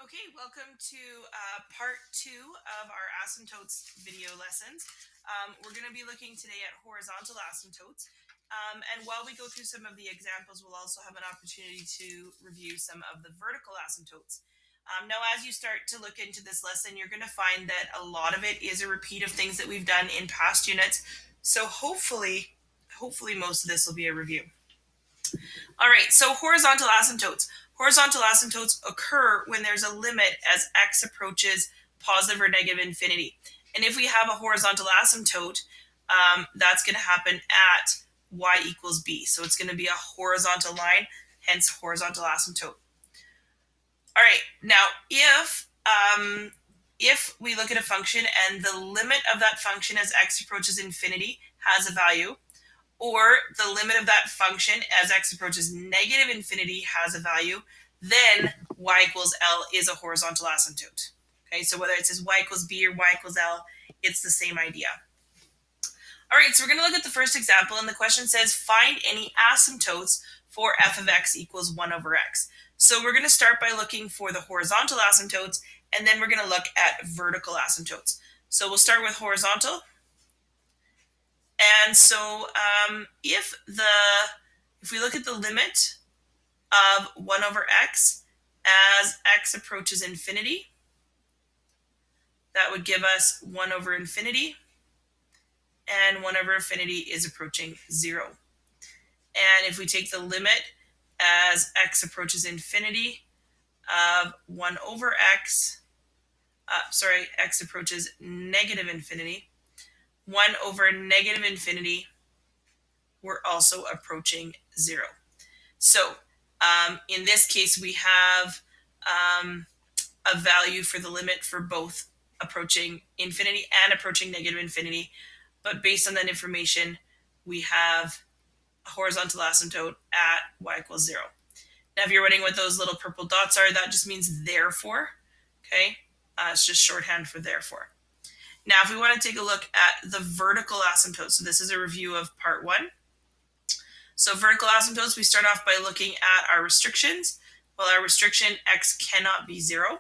Okay, welcome to part two of our asymptotes video lessons. We're going to be looking today at horizontal asymptotes. And while we go through some of the examples, we'll also have an opportunity to review some of the vertical asymptotes. Now, as you start to look into this lesson, you're going to find that a lot of it is a repeat of things that we've done in past units. So hopefully most of this will be a review. All right, so horizontal asymptotes. Horizontal asymptotes occur when there's a limit as x approaches positive or negative infinity. And if we have a horizontal asymptote, that's going to happen at y equals b. So it's going to be a horizontal line, hence horizontal asymptote. All right, now if we look at a function and the limit of that function as x approaches infinity has a value, or the limit of that function as x approaches negative infinity has a value, then y equals L is a horizontal asymptote. Okay, so whether it says y equals B or y equals L, it's the same idea. All right, so we're going to look at the first example, and the question says, find any asymptotes for f of x equals 1 over x. So we're going to start by looking for the horizontal asymptotes, and then we're going to look at vertical asymptotes. So we'll start with horizontal. And so if we look at the limit of 1 over x as x approaches infinity, that would give us 1 over infinity, and 1 over infinity is approaching 0. And if we take the limit as x approaches infinity of 1 over x, x approaches negative infinity, 1 over negative infinity, we're also approaching 0. So in this case, we have a value for the limit for both approaching infinity and approaching negative infinity. But based on that information, we have a horizontal asymptote at y equals 0. Now, if you're wondering what those little purple dots are, that just means therefore. Okay, it's just shorthand for therefore. Now, if we want to take a look at the vertical asymptote, so this is a review of part 1. So vertical asymptotes, we start off by looking at our restrictions. Well, our restriction, x cannot be 0.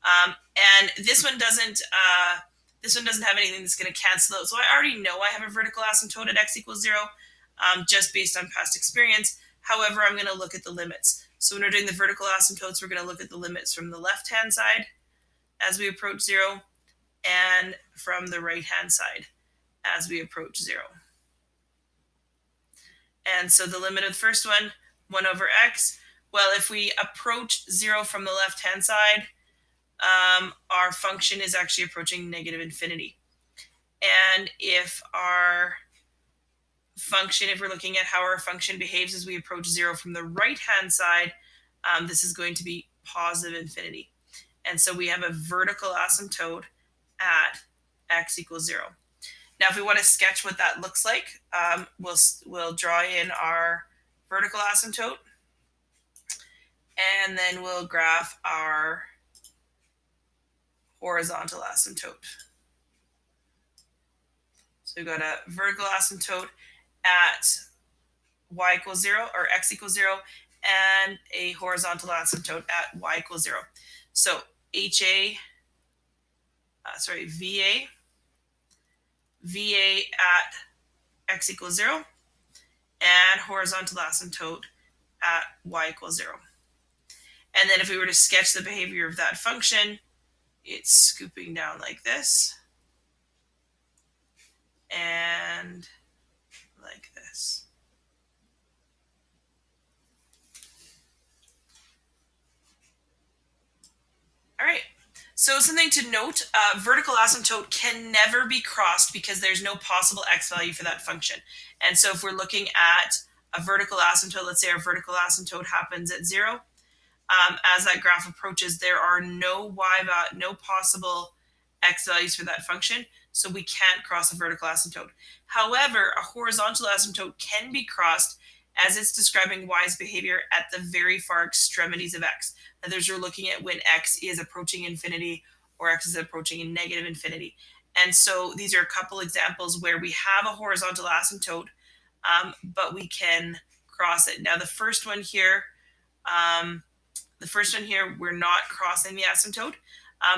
And this one doesn't have anything that's going to cancel out. So I already know I have a vertical asymptote at x equals 0, just based on past experience. However, I'm going to look at the limits. So when we're doing the vertical asymptotes, we're going to look at the limits from the left-hand side as we approach 0, and from the right-hand side as we approach 0. And so the limit of the first one, 1 over x. Well, if we approach 0 from the left-hand side, our function is actually approaching negative infinity. And if our function, if we're looking at how our function behaves as we approach 0 from the right-hand side, this is going to be positive infinity. And so we have a vertical asymptote at x equals 0. Now, if we want to sketch what that looks like, we'll draw in our vertical asymptote, and then we'll graph our horizontal asymptote. So we've got a vertical asymptote at y equals 0, or x equals 0, and a horizontal asymptote at y equals 0. So VA at x equals 0, and horizontal asymptote at y equals 0. And then if we were to sketch the behavior of that function, it's scooping down like this, and like this. All right, so something to note, vertical asymptote can never be crossed because there's no possible x value for that function. And so if we're looking at a vertical asymptote, let's say our vertical asymptote happens at 0, as that graph approaches, there are no possible x values for that function, so we can't cross a vertical asymptote. However, a horizontal asymptote can be crossed as it's describing y's behavior at the very far extremities of x. In other words, you're looking at when x is approaching infinity or x is approaching negative infinity. And so these are a couple examples where we have a horizontal asymptote, but we can cross it. Now, the first one here, the first one here, we're not crossing the asymptote,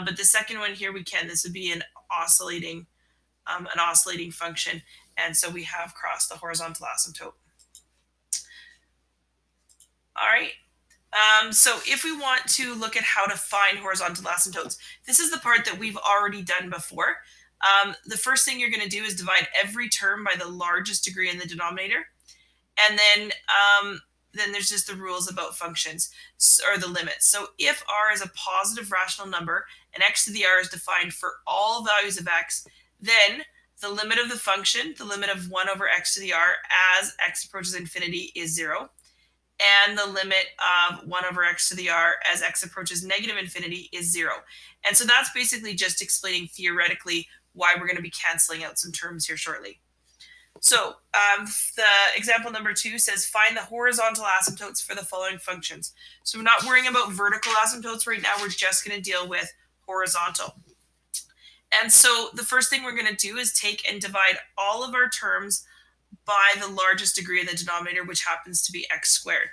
but the second one here, we can. This would be an oscillating function, and so we have crossed the horizontal asymptote. All right. So if we want to look at how to find horizontal asymptotes, this is the part that we've already done before. The first thing you're going to do is divide every term by the largest degree in the denominator. And then there's just the rules about functions, or the limits. So if r is a positive rational number and x to the r is defined for all values of x, then the limit of the function, the limit of 1 over x to the r as x approaches infinity, is 0. And the limit of 1 over x to the r as x approaches negative infinity is 0. And so that's basically just explaining theoretically why we're going to be canceling out some terms here shortly. So the example number 2 says find the horizontal asymptotes for the following functions. So we're not worrying about vertical asymptotes right now. We're just going to deal with horizontal. And so the first thing we're going to do is take and divide all of our terms by the largest degree in the denominator, which happens to be x squared.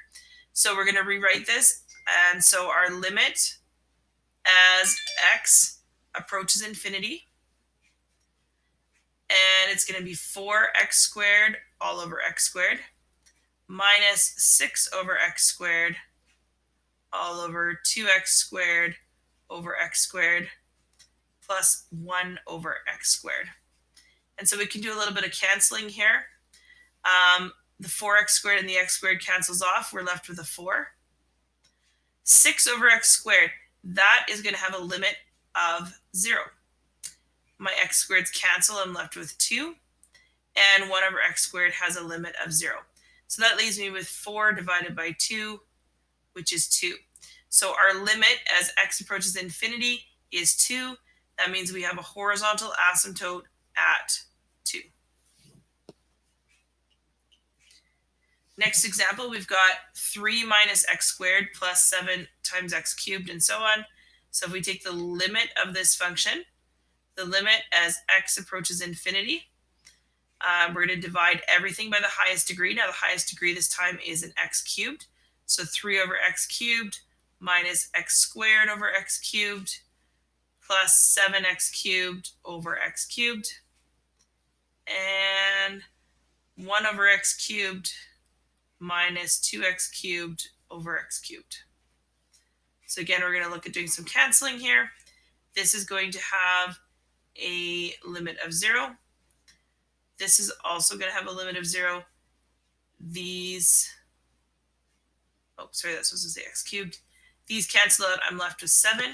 So we're going to rewrite this. And so our limit as x approaches infinity, and it's going to be 4x squared all over x squared minus 6 over x squared all over 2x squared over x squared plus 1 over x squared. And so we can do a little bit of canceling here. The 4x squared and the x squared cancels off. We're left with a 4. 6 over x squared, that is going to have a limit of 0. My x squareds cancel. I'm left with 2. And 1 over x squared has a limit of 0. So that leaves me with 4 divided by 2, which is 2. So our limit as x approaches infinity is 2. That means we have a horizontal asymptote at 2. Next example, we've got 3 minus x squared plus 7 times x cubed, and so on. So if we take the limit of this function, the limit as x approaches infinity, we're going to divide everything by the highest degree. Now the highest degree this time is an x cubed. So 3 over x cubed minus x squared over x cubed plus 7x cubed over x cubed, and 1 over x cubed minus 2x cubed over x cubed. So again, we're going to look at doing some canceling here. This is going to have a limit of 0. This is also going to have a limit of 0. These, oh, sorry, that's supposed to say x cubed. These cancel out. I'm left with 7.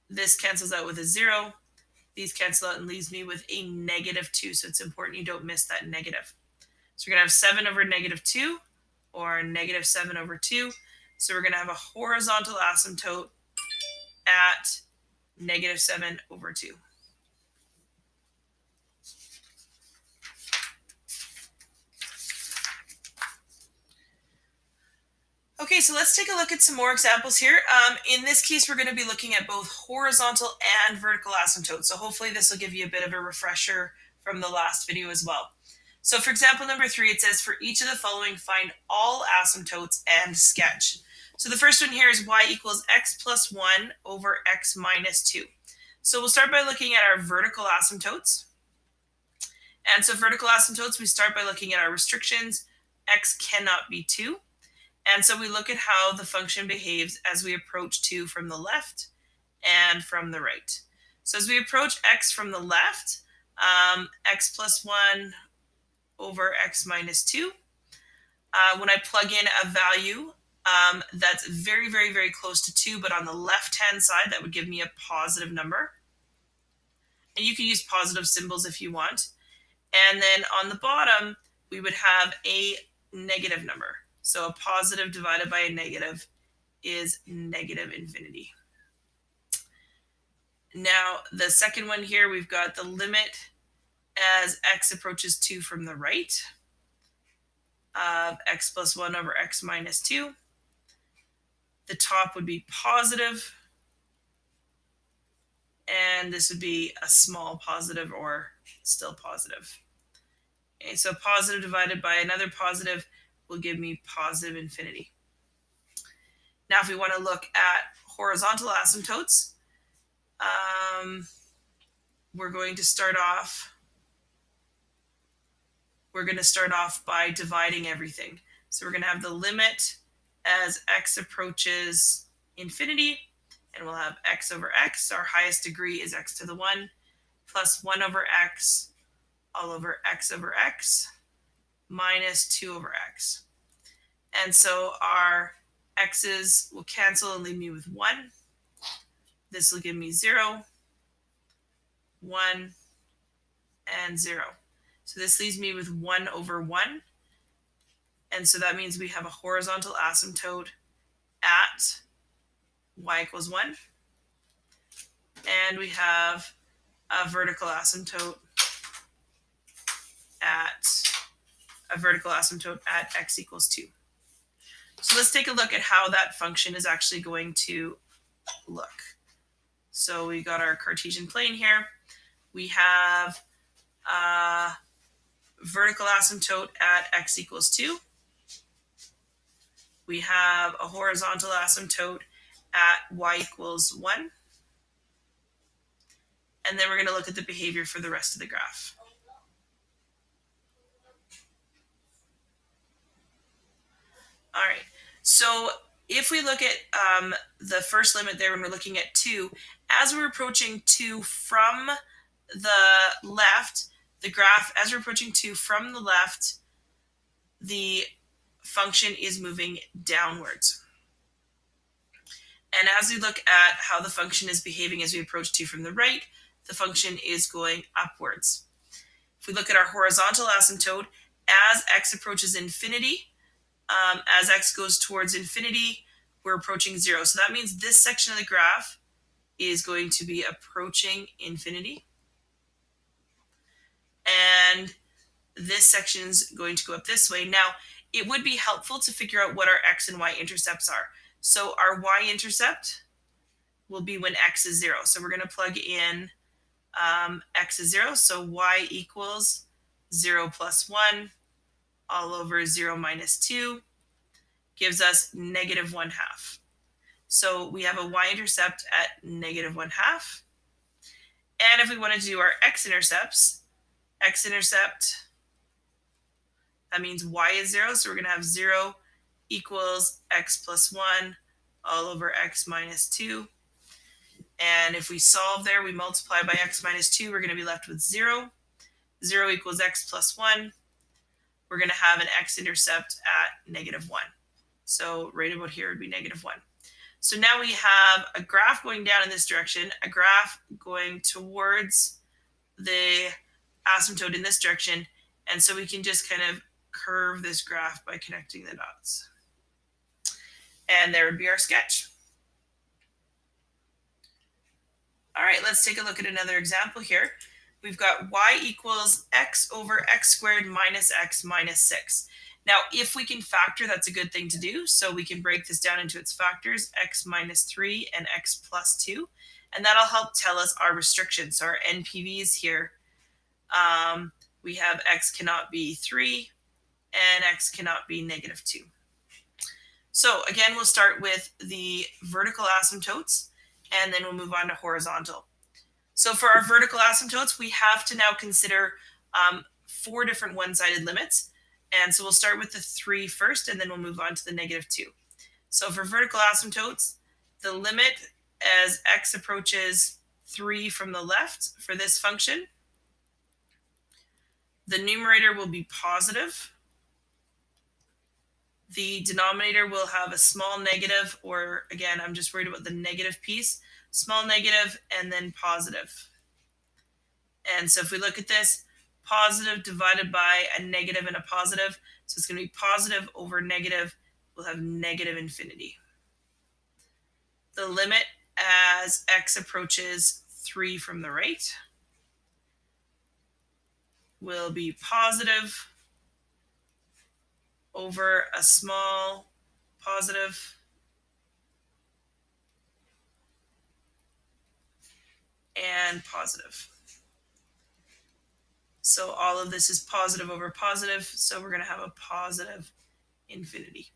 This cancels out with a 0. These cancel out and leaves me with a negative 2. So it's important you don't miss that negative. So we're going to have 7 over negative 2, or negative 7 over 2. So we're going to have a horizontal asymptote at negative 7 over 2. Okay, so let's take a look at some more examples here. In this case, we're going to be looking at both horizontal and vertical asymptotes. So hopefully this will give you a bit of a refresher from the last video as well. So for example number 3, it says for each of the following, find all asymptotes and sketch. So the first one here is y equals x plus 1 over x minus 2. So we'll start by looking at our vertical asymptotes. And so vertical asymptotes, we start by looking at our restrictions. X cannot be 2. And so we look at how the function behaves as we approach 2 from the left and from the right. So as we approach x from the left, x plus 1 over x minus 2. When I plug in a value that's very, very, very close to 2, but on the left-hand side, that would give me a positive number. And you can use positive symbols if you want. And then on the bottom, we would have a negative number. So a positive divided by a negative is negative infinity. Now, the second one here, we've got the limit as x approaches 2 from the right of x plus 1 over x minus 2. The top would be positive, and this would be a small positive or still positive. Okay, so positive divided by another positive will give me positive infinity. Now, if we want to look at horizontal asymptotes, we're going to start off by dividing everything. So we're going to have the limit as x approaches infinity, and we'll have x over x. Our highest degree is x to the 1, plus 1 over x all over x over x minus 2 over x. And so our x's will cancel and leave me with 1. This will give me 0, 1, and 0. So this leaves me with 1 over 1. And so that means we have a horizontal asymptote at y equals 1. And we have a vertical asymptote at x equals 2. So let's take a look at how that function is actually going to look. So we got our Cartesian plane here. We have a vertical asymptote at x equals 2. We have a horizontal asymptote at y equals 1. And then we're going to look at the behavior for the rest of the graph. All right, so if we look at the first limit there when we're looking at 2, as we're approaching 2 from the left, the graph, as we're approaching 2 from the left, the function is moving downwards. And as we look at how the function is behaving as we approach 2 from the right, the function is going upwards. If we look at our horizontal asymptote, as x approaches infinity, as x goes towards infinity, we're approaching 0. So that means this section of the graph is going to be approaching infinity. And this section is going to go up this way. Now, it would be helpful to figure out what our x and y intercepts are. So our y-intercept will be when x is 0. So we're going to plug in x is 0. So y equals 0 plus 1 all over 0 minus 2 gives us negative 1/2. So we have a y-intercept at negative 1/2. And if we want to do our x-intercepts, x-intercept, that means y is 0. So we're going to have 0 equals x plus 1 all over x minus 2. And if we solve there, we multiply by x minus 2, we're going to be left with 0. 0 equals x plus 1. We're going to have an x-intercept at negative 1. So right about here would be negative 1. So now we have a graph going down in this direction, a graph going towards the asymptote in this direction. And so we can just kind of curve this graph by connecting the dots. And there would be our sketch. All right, let's take a look at another example here. We've got y equals x over x squared minus x minus 6. Now, if we can factor, that's a good thing to do. So we can break this down into its factors, x minus 3 and x plus 2. And that'll help tell us our restrictions. So our NPVs here, we have x cannot be 3 and x cannot be negative 2. So again, we'll start with the vertical asymptotes, and then we'll move on to horizontal. So for our vertical asymptotes, we have to now consider 4 different one-sided limits. And so we'll start with the 3 first, and then we'll move on to the negative 2. So for vertical asymptotes, the limit as x approaches 3 from the left for this function, the numerator will be positive. The denominator will have a small negative, or again, I'm just worried about the negative piece, small negative, and then positive. And so if we look at this, positive divided by a negative and a positive, so it's going to be positive over negative, we'll have negative infinity. The limit as x approaches 3 from the right will be positive over a small positive and positive. So all of this is positive over positive, so we're going to have a positive infinity.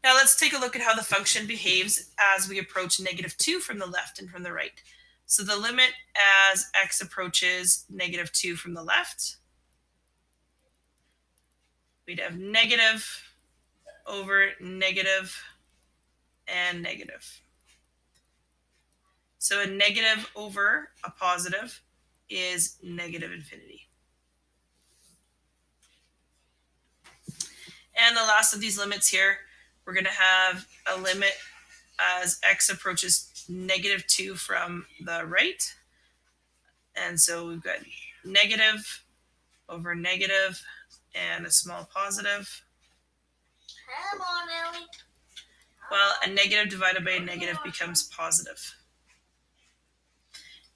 Now let's take a look at how the function behaves as we approach -2 from the left and from the right. So the limit as x approaches -2 from the left, we'd have negative over negative and negative. So a negative over a positive is negative infinity. And the last of these limits here, we're going to have a limit as x approaches -2 from the right. And so we've got negative over negative and a small positive. Come on, Ellie. Well, a negative divided by a negative becomes positive.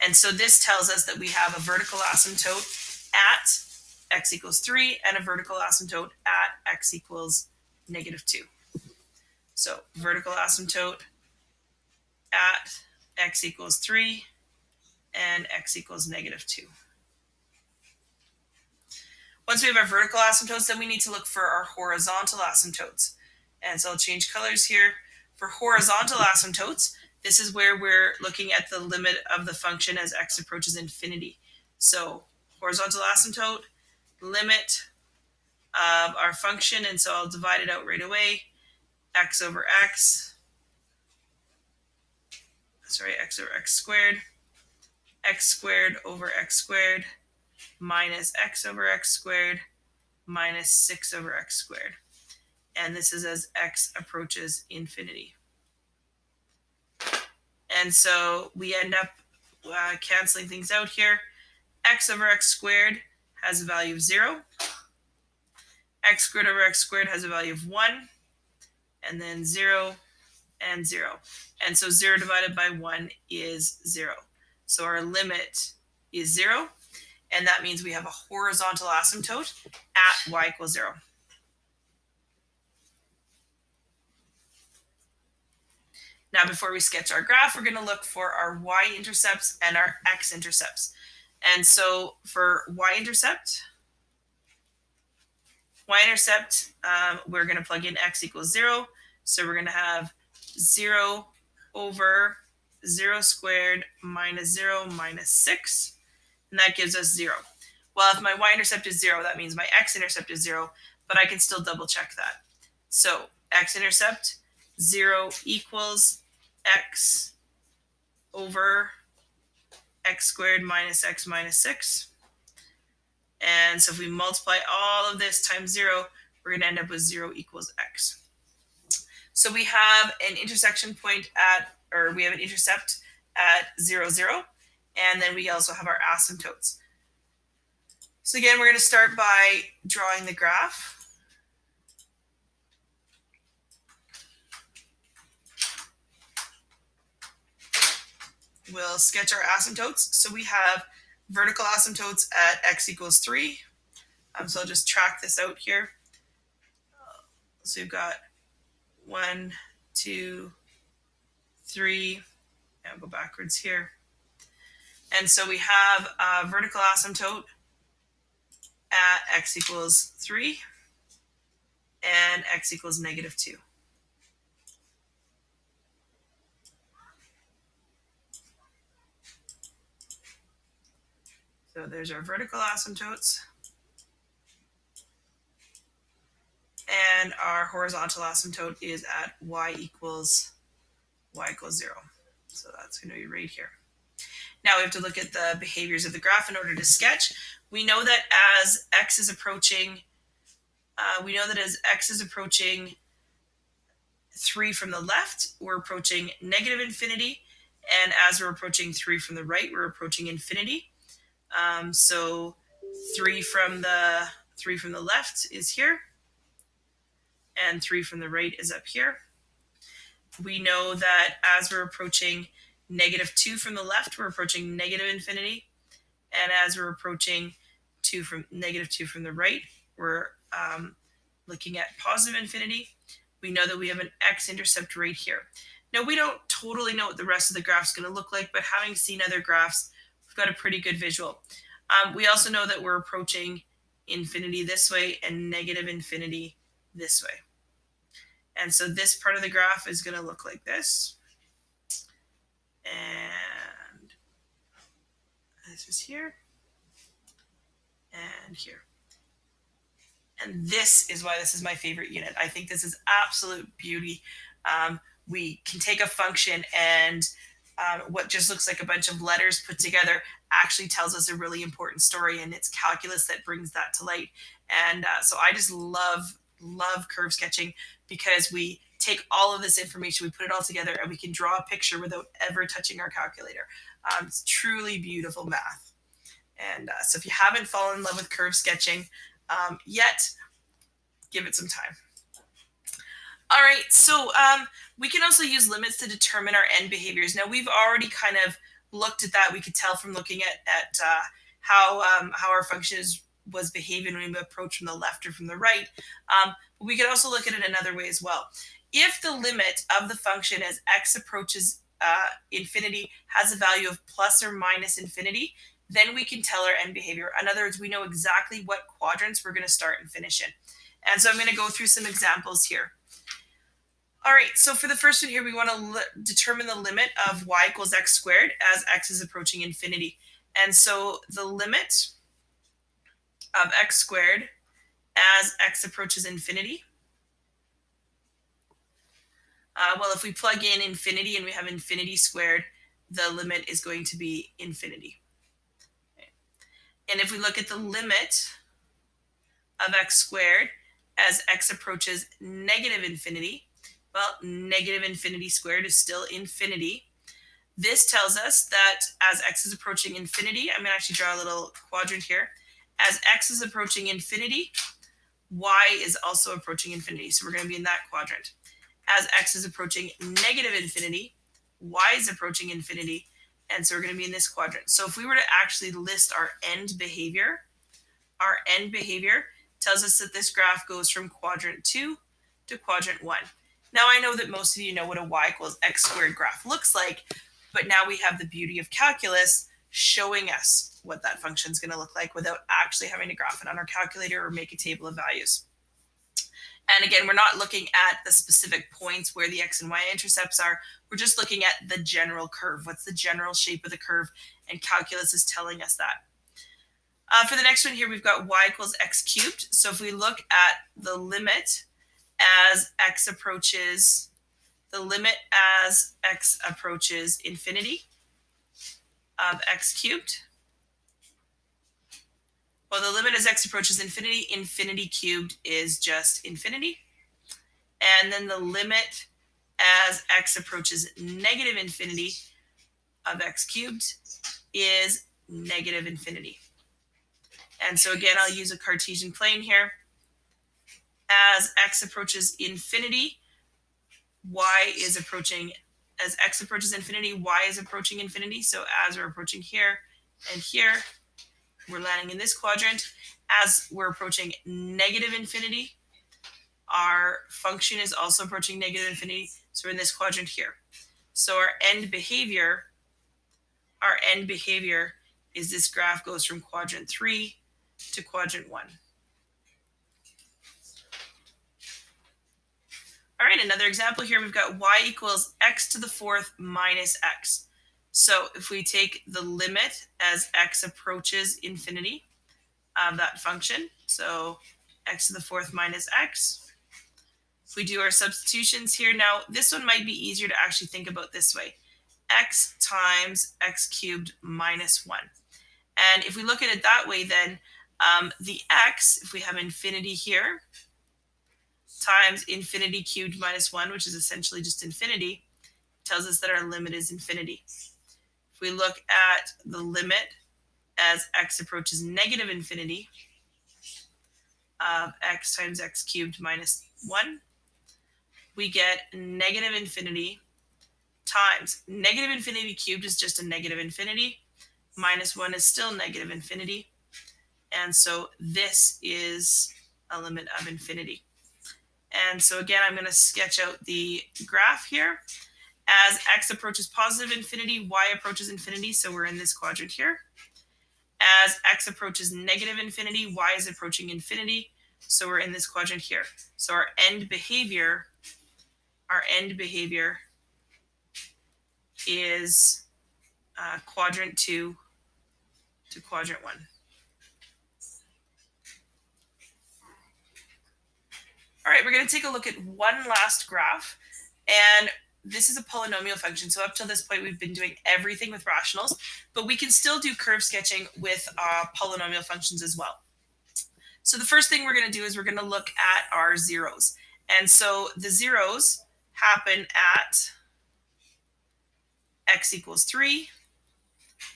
And so this tells us that we have a vertical asymptote at x equals 3 and a vertical asymptote at x equals -2. So vertical asymptote at x equals 3 and x equals -2. Once we have our vertical asymptotes, then we need to look for our horizontal asymptotes. And so I'll change colors here. For horizontal asymptotes, this is where we're looking at the limit of the function as x approaches infinity. So horizontal asymptote, limit of our function, and so I'll divide it out right away. X over x, x over x squared over x squared minus x over x squared minus 6 over x squared. And this is as x approaches infinity. And so we end up canceling things out here. X over x squared has a value of 0. X squared over x squared has a value of 1. And then 0 and 0. And so 0 divided by 1 is 0. So our limit is 0. And that means we have a horizontal asymptote at y equals 0. Now, before we sketch our graph, we're going to look for our y-intercepts and our x-intercepts. And so for y-intercept, we're going to plug in x equals 0. So we're going to have 0 over 0 squared minus 0 minus 6. And that gives us 0. Well, if my y-intercept is 0, that means my x-intercept is 0, but I can still double check that. So x-intercept, 0 equals x over x squared minus x minus 6. And so if we multiply all of this times 0, we're going to end up with 0 equals x. So we have an intersection point we have an intercept at 0, 0. And then we also have our asymptotes. So again, we're going to start by drawing the graph. We'll sketch our asymptotes. So we have vertical asymptotes at x equals 3. So I'll just track this out here. So we've got 1, 2, 3. I'll go backwards here. And so we have a vertical asymptote at x equals 3 and x equals -2. So there's our vertical asymptotes. And our horizontal asymptote is at y equals 0. So that's going to be right here. Now we have to look at the behaviors of the graph in order to sketch. We know that as x is approaching, 3 from the left, we're approaching negative infinity. And as we're approaching 3 from the right, we're approaching infinity. So 3 from the left is here, and 3 from the right is up here. We know that as we're approaching -2 from the left, we're approaching negative infinity. And as we're approaching -2 from the right, we're looking at positive infinity. We know that we have an x-intercept right here. Now, we don't totally know what the rest of the graph is going to look like, but having seen other graphs, we've got a pretty good visual. We also know that we're approaching infinity this way and negative infinity this way. And so this part of the graph is going to look like this. And this is here and here. And this is why this is my favorite unit. I think this is absolute beauty. We can take a function and what just looks like a bunch of letters put together actually tells us a really important story, and it's calculus that brings that to light. And so I just love curve sketching because we take all of this information, we put it all together, and we can draw a picture without ever touching our calculator. It's truly beautiful math. And so if you haven't fallen in love with curve sketching yet, give it some time. All right, so we can also use limits to determine our end behaviors. Now, we've already kind of looked at that. We could tell from looking at how our function was behaving when we approach from the left or from the right. But we could also look at it another way as well. If the limit of the function as x approaches infinity has a value of plus or minus infinity, then we can tell our end behavior. In other words, we know exactly what quadrants we're going to start and finish in. And so I'm going to go through some examples here. All right, so for the first one here, we want to determine the limit of y equals x squared as x is approaching infinity. And so the limit of x squared as x approaches infinity, well, if we plug in infinity and we have infinity squared, the limit is going to be infinity. Okay. And if we look at the limit of x squared as x approaches negative infinity, well, negative infinity squared is still infinity. This tells us that as x is approaching infinity, I'm going to actually draw a little quadrant here. As x is approaching infinity, y is also approaching infinity. So we're going to be in that quadrant. As x is approaching negative infinity, y is approaching infinity. And so we're going to be in this quadrant. So if we were to actually list our end behavior tells us that this graph goes from quadrant 2 to quadrant 1. Now, I know that most of you know what a y equals x squared graph looks like, but now we have the beauty of calculus showing us what that function is going to look like without actually having to graph it on our calculator or make a table of values. And again, we're not looking at the specific points where the x and y intercepts are. We're just looking at the general curve. What's the general shape of the curve? And calculus is telling us that. For the next one here, we've got y equals x cubed. So if we look at the limit as x approaches infinity of x cubed, well, the limit as x approaches infinity, infinity cubed is just infinity. And then the limit as x approaches negative infinity of x cubed is negative infinity. And so again, I'll use a Cartesian plane here. As x approaches infinity, as x approaches infinity, y is approaching infinity. So as we're approaching here and here, we're landing in this quadrant. As we're approaching negative infinity, our function is also approaching negative infinity. So we're in this quadrant here. So our end behavior is this graph goes from quadrant 3 to quadrant 1. All right, another example here, we've got y equals x to the fourth minus x. So if we take the limit as x approaches infinity of that function, so x to the fourth minus x, if we do our substitutions here, now this one might be easier to actually think about this way. X times x cubed minus 1. And if we look at it that way, then the x, if we have infinity here, times infinity cubed minus 1, which is essentially just infinity, tells us that our limit is infinity. If we look at the limit as x approaches negative infinity of x times x cubed minus 1, we get negative infinity times negative infinity cubed is just a negative infinity, minus 1 is still negative infinity. And so this is a limit of infinity. And so again, I'm going to sketch out the graph here. As x approaches positive infinity, y approaches infinity. So we're in this quadrant here. As x approaches negative infinity, y is approaching infinity. So we're in this quadrant here. So our end behavior our end behavior is quadrant 2 to quadrant 1. All right, we're going to take a look at one last graph. And this is a polynomial function. So up till this point, we've been doing everything with rationals, but we can still do curve sketching with polynomial functions as well. So the first thing we're going to do is we're going to look at our zeros. And so the zeros happen at x equals 3,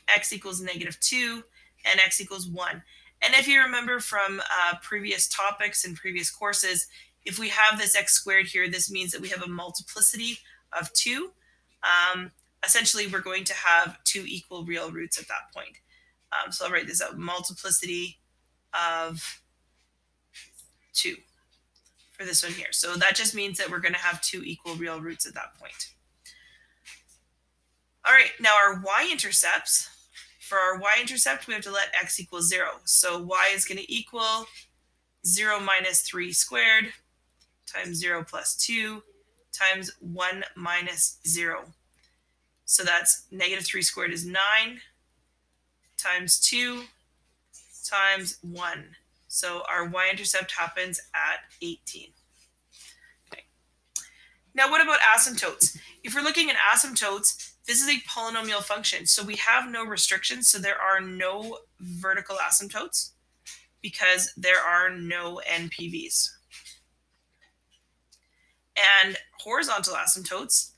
x equals -2, and x equals 1. And if you remember from previous topics and previous courses, if we have this x squared here, this means that we have a multiplicity of 2. Essentially, we're going to have 2 equal real roots at that point. So I'll write this out, multiplicity of 2 for this one here. So that just means that we're going to have 2 equal real roots at that point. All right, now our y-intercepts. For our y-intercept, we have to let x equal 0. So y is going to equal 0 minus 3 squared times 0 plus 2 times 1 minus 0. So that's -3 squared is 9 times 2 times 1. So our y-intercept happens at 18. Okay. Now what about asymptotes? If we're looking at asymptotes, this is a polynomial function. So we have no restrictions. So there are no vertical asymptotes because there are no NPVs. And horizontal asymptotes,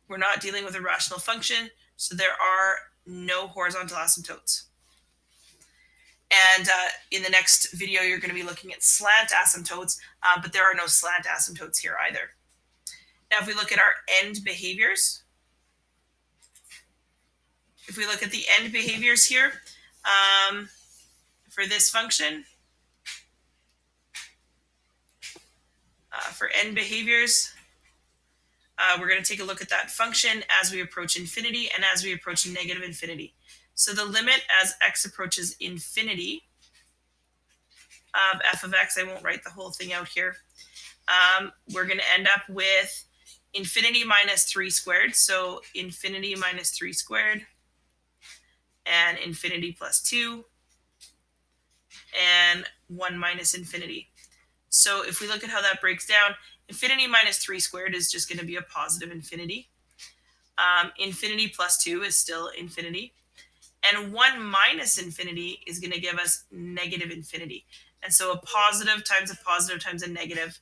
we're not dealing with a rational function, so there are no horizontal asymptotes. And in the next video, you're going to be looking at slant asymptotes, but there are no slant asymptotes here either. Now, if we look at our end behaviors, if we look at the end behaviors here for this function, for end behaviors, we're going to take a look at that function as we approach infinity and as we approach negative infinity. So the limit as x approaches infinity of f of x, I won't write the whole thing out here, we're going to end up with infinity minus 3 squared. So infinity minus 3 squared and infinity plus 2 and 1 minus infinity. So if we look at how that breaks down, infinity minus 3 squared is just going to be a positive infinity. Infinity plus 2 is still infinity. And 1 minus infinity is going to give us negative infinity. And so a positive times a negative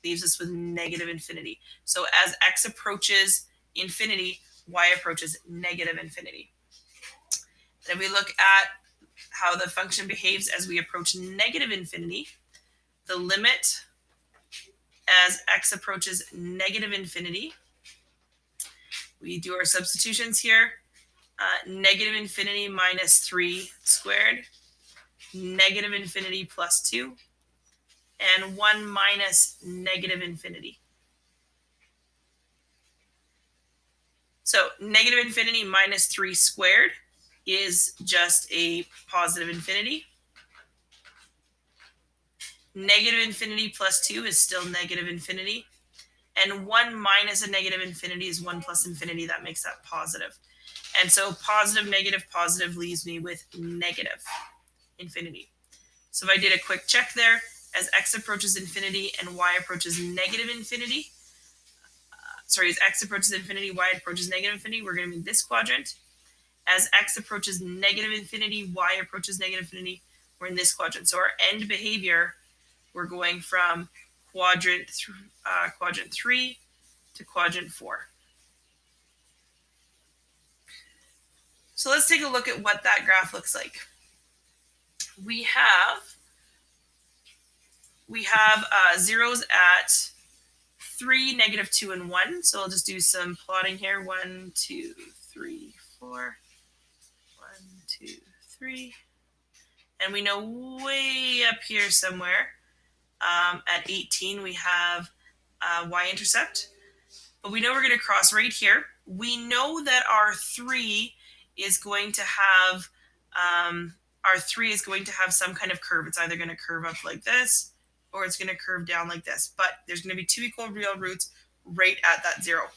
leaves us with negative infinity. So as x approaches infinity, y approaches negative infinity. And if we look at how the function behaves as we approach negative infinity, the limit as x approaches negative infinity, we do our substitutions here. Negative infinity minus 3 squared, negative infinity plus 2, and 1 minus negative infinity. So negative infinity minus 3 squared is just a positive infinity. Negative infinity plus 2 is still negative infinity. And 1 minus a negative infinity is 1 plus infinity. That makes that positive. And so positive, positive leaves me with negative infinity. So if I did a quick check there, as x approaches infinity and y approaches negative infinity, as x approaches infinity, y approaches negative infinity, we're going to be in this quadrant. As x approaches negative infinity, y approaches negative infinity, we're in this quadrant. So our end behavior, we're going from quadrant 3 to quadrant 4. So let's take a look at what that graph looks like. We have zeros at 3, -2, and 1. So I'll just do some plotting here. 1, 2, 3, 4. 1, 2, 3. And we know way up here somewhere at 18 we have y-intercept. But we know we're going to cross right here. We know that our 3 is going to have some kind of curve. It's either going to curve up like this or it's going to curve down like this. But there's going to be 2 equal real roots right at that 0.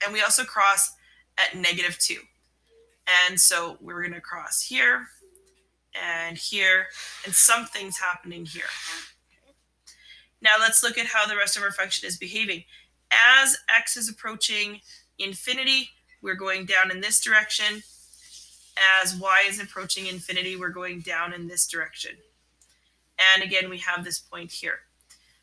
And we also cross at -2. And so we're going to cross here and here, and something's happening here. Now let's look at how the rest of our function is behaving. As x is approaching infinity, we're going down in this direction. As y is approaching infinity, we're going down in this direction. And again, we have this point here.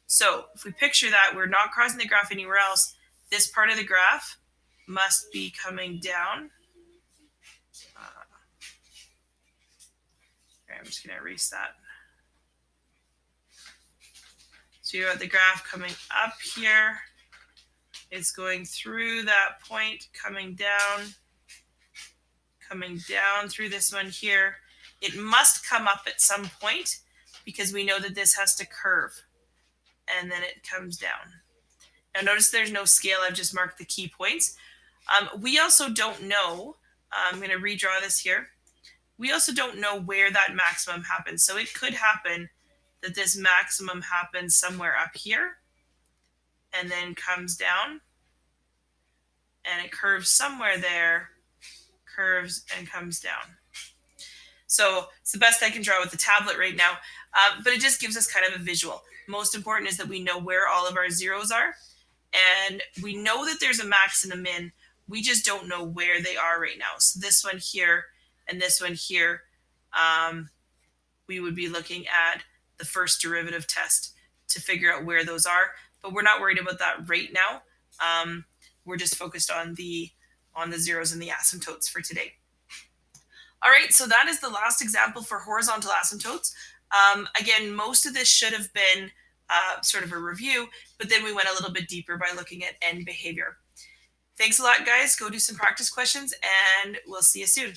So if we picture that, we're not crossing the graph anywhere else. This part of the graph must be coming down. I'm just going to erase that. So you have the graph coming up here. It's going through that point, coming down through this one here. It must come up at some point because we know that this has to curve. And then it comes down. Now notice there's no scale. I've just marked the key points. We also don't know. I'm going to redraw this here. We also don't know where that maximum happens. So it could happen that this maximum happens somewhere up here and then comes down, and it curves somewhere there, curves and comes down. So it's the best I can draw with the tablet right now, but it just gives us kind of a visual. Most important is that we know where all of our zeros are, and we know that there's a max and a min. We just don't know where they are right now. So this one here and this one here, we would be looking at the first derivative test to figure out where those are, but we're not worried about that right now. We're just focused on the zeros and the asymptotes for today. All right, so that is the last example for horizontal asymptotes. Again, most of this should have been sort of a review, but then we went a little bit deeper by looking at end behavior. Thanks a lot, guys. Go do some practice questions, and we'll see you soon.